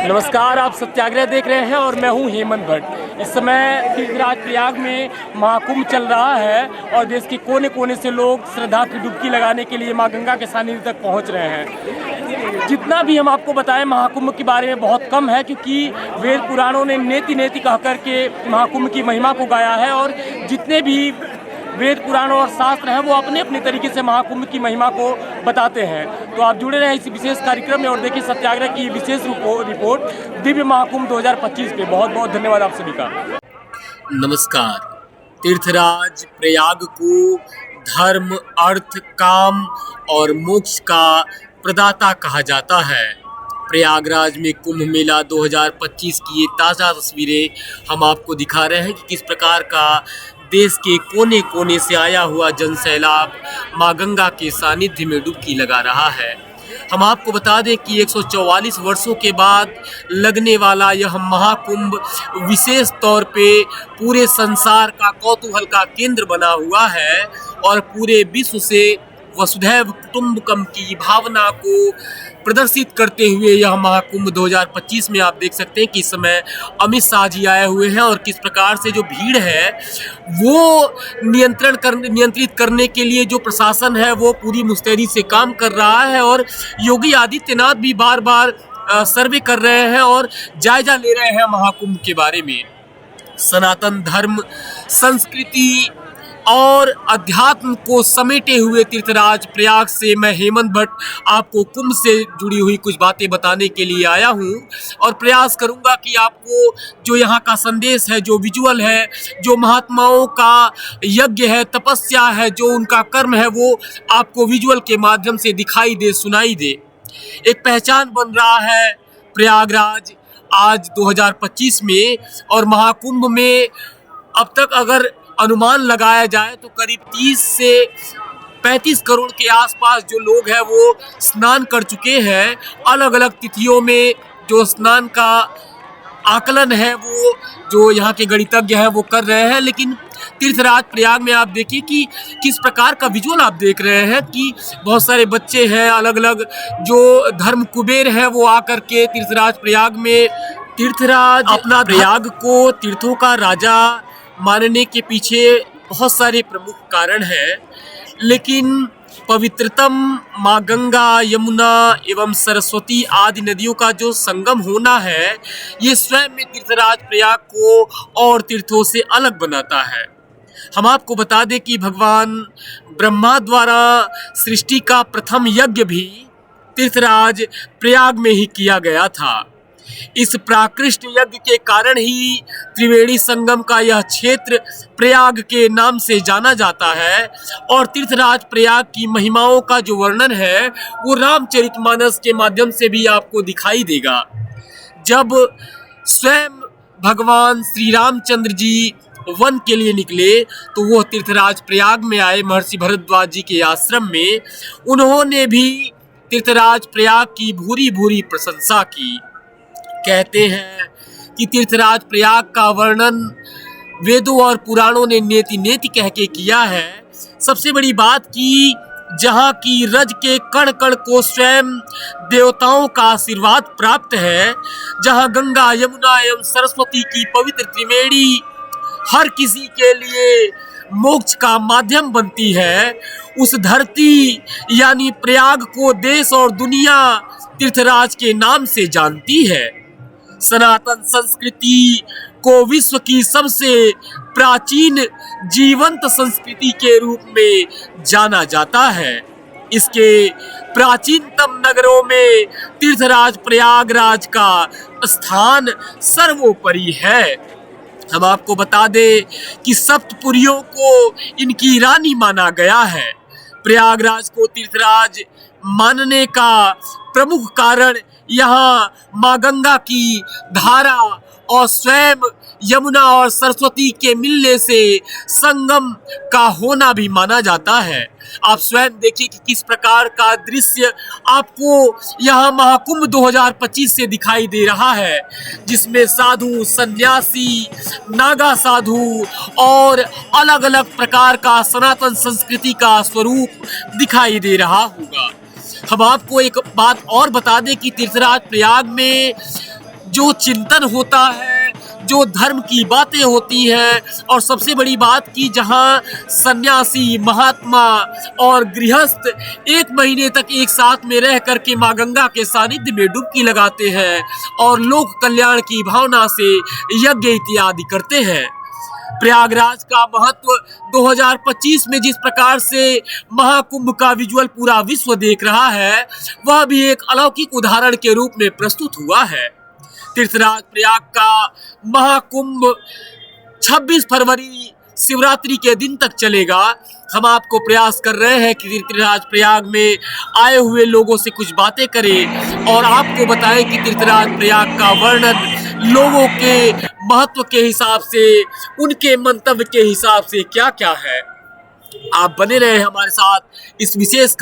नमस्कार, आप सत्याग्रह देख रहे हैं और मैं हूं हेमंत भट्ट। इस समय तीर्थराज प्रयाग में महाकुंभ चल रहा है और देश के कोने कोने से लोग श्रद्धा की डुबकी लगाने के लिए मां गंगा के सानिध्य तक पहुंच रहे हैं। जितना भी हम आपको बताएं महाकुंभ के बारे में बहुत कम है, क्योंकि वेद पुराणों ने नेति नेति कह करके महाकुंभ की महिमा को गाया है और जितने भी वेद पुराण और शास्त्र हैं वो अपने अपने तरीके से महाकुंभ की महिमा को बताते हैं। तो आप जुड़े रहें इस विशेष कार्यक्रम में और देखिए सत्याग्रह की विशेष रिपोर्ट दिव्य महाकुंभ 2025 पे। बहुत बहुत धन्यवाद आप सभी का। नमस्कार। तीर्थराज प्रयाग को धर्म, अर्थ, काम और मोक्ष का प्रदाता कहा जाता है। प्रयागराज में कुंभ मेला 2025 की ये ताज़ा तस्वीरें हम आपको दिखा रहे हैं कि किस प्रकार का देश के कोने कोने से आया हुआ जनसैलाब मां गंगा के सानिध्य में डुबकी लगा रहा है। हम आपको बता दें कि 144 वर्षों के बाद लगने वाला यह महाकुंभ विशेष तौर पे पूरे संसार का कौतूहल का केंद्र बना हुआ है और पूरे विश्व से वसुधैव कुटुंबकम की भावना को प्रदर्शित करते हुए यह महाकुंभ 2025 में आप देख सकते हैं कि इस समय अमित शाह जी आए हुए हैं और किस प्रकार से जो भीड़ है वो नियंत्रित करने के लिए जो प्रशासन है वो पूरी मुस्तैदी से काम कर रहा है और योगी आदित्यनाथ भी बार बार सर्वे कर रहे हैं और जायजा ले रहे हैं महाकुंभ के बारे में। सनातन धर्म, संस्कृति और अध्यात्म को समेटे हुए तीर्थराज प्रयाग से मैं हेमंत भट्ट आपको कुंभ से जुड़ी हुई कुछ बातें बताने के लिए आया हूं और प्रयास करूंगा कि आपको जो यहाँ का संदेश है, जो विजुअल है, जो महात्माओं का यज्ञ है, तपस्या है, जो उनका कर्म है, वो आपको विजुअल के माध्यम से दिखाई दे, सुनाई दे। एक पहचान बन रहा है प्रयागराज आज 2025 में और महाकुंभ में अब तक अगर अनुमान लगाया जाए तो करीब 30 से 35 करोड़ के आसपास जो लोग हैं वो स्नान कर चुके हैं। अलग अलग तिथियों में जो स्नान का आकलन है वो जो यहाँ के गणितज्ञ हैं वो कर रहे हैं, लेकिन तीर्थराज प्रयाग में आप देखिए कि किस प्रकार का विजुअल आप देख रहे हैं कि बहुत सारे बच्चे हैं, अलग अलग जो धर्म कुबेर हैं वो आकर के तीर्थराज प्रयाग में तीर्थराज अपना प्रयाग को तीर्थों का राजा मानने के पीछे बहुत सारे प्रमुख कारण हैं, लेकिन पवित्रतम माँ गंगा, यमुना एवं सरस्वती आदि नदियों का जो संगम होना है ये स्वयं में तीर्थराज प्रयाग को और तीर्थों से अलग बनाता है। हम आपको बता दें कि भगवान ब्रह्मा द्वारा सृष्टि का प्रथम यज्ञ भी तीर्थराज प्रयाग में ही किया गया था। इस प्राकृष्ट यज्ञ के कारण ही त्रिवेणी संगम का यह क्षेत्र प्रयाग के नाम से जाना जाता है और तीर्थराज प्रयाग की महिमाओं का जो वर्णन है वो रामचरितमानस के माध्यम से भी आपको दिखाई देगा। जब स्वयं भगवान श्री रामचंद्र जी वन के लिए निकले तो वो तीर्थराज प्रयाग में आए महर्षि भरद्वाज जी के आश्रम में। उन्होंने भी तीर्थराज प्रयाग की भूरी भूरी प्रशंसा की। कहते हैं कि तीर्थराज प्रयाग का वर्णन वेदों और पुराणों ने नेति नेति कह के किया है। सबसे बड़ी बात कि जहाँ की रज के कण कण को स्वयं देवताओं का आशीर्वाद प्राप्त है, जहाँ गंगा, यमुना एवं सरस्वती की पवित्र त्रिवेणी हर किसी के लिए मोक्ष का माध्यम बनती है, उस धरती यानी प्रयाग को देश और दुनिया तीर्थराज के नाम से जानती है। सनातन संस्कृति को विश्व की सबसे प्राचीन जीवंत संस्कृति के रूप में जाना जाता है। इसके प्राचीनतम नगरों में तीर्थराज प्रयागराज का स्थान सर्वोपरि है। हम आपको बता दें कि सप्तपुरियों को इनकी रानी माना गया है। प्रयागराज को तीर्थराज मानने का प्रमुख कारण यहाँ माँ गंगा की धारा और स्वयं यमुना और सरस्वती के मिलने से संगम का होना भी माना जाता है। आप स्वयं देखिए कि किस प्रकार का दृश्य आपको यहाँ महाकुंभ 2025 से दिखाई दे रहा है, जिसमें साधु, सन्यासी, नागा साधु और अलग अलग प्रकार का सनातन संस्कृति का स्वरूप दिखाई दे रहा होगा। हम आपको एक बात और बता दें कि तीर्थराज प्रयाग में जो चिंतन होता है, जो धर्म की बातें होती हैं, और सबसे बड़ी बात कि जहां सन्यासी, महात्मा और गृहस्थ 1 महीने तक एक साथ में रह करके माँ गंगा के सानिध्य में डुबकी लगाते हैं और लोक कल्याण की भावना से यज्ञ इत्यादि करते हैं। प्रयागराज का महत्व 2025 में जिस प्रकार से महाकुंभ का विजुअल पूरा विश्व देख रहा है, वह भी एक अलौकिक उदाहरण के रूप में प्रस्तुत हुआ है। तीर्थराज प्रयाग का महाकुंभ 26 फरवरी शिवरात्रि के दिन तक चलेगा। हम आपको प्रयास कर रहे हैं कि तीर्थराज प्रयाग में आए हुए लोगों से कुछ बातें करें और आपको बताएं कि तीर्थराज प्रयाग का वर्णन लोगों के महत्व के हिसाब से, उनके मंतव्य के हिसाब से क्या क्या है। आप बने रहे हमारे साथ इस विशेष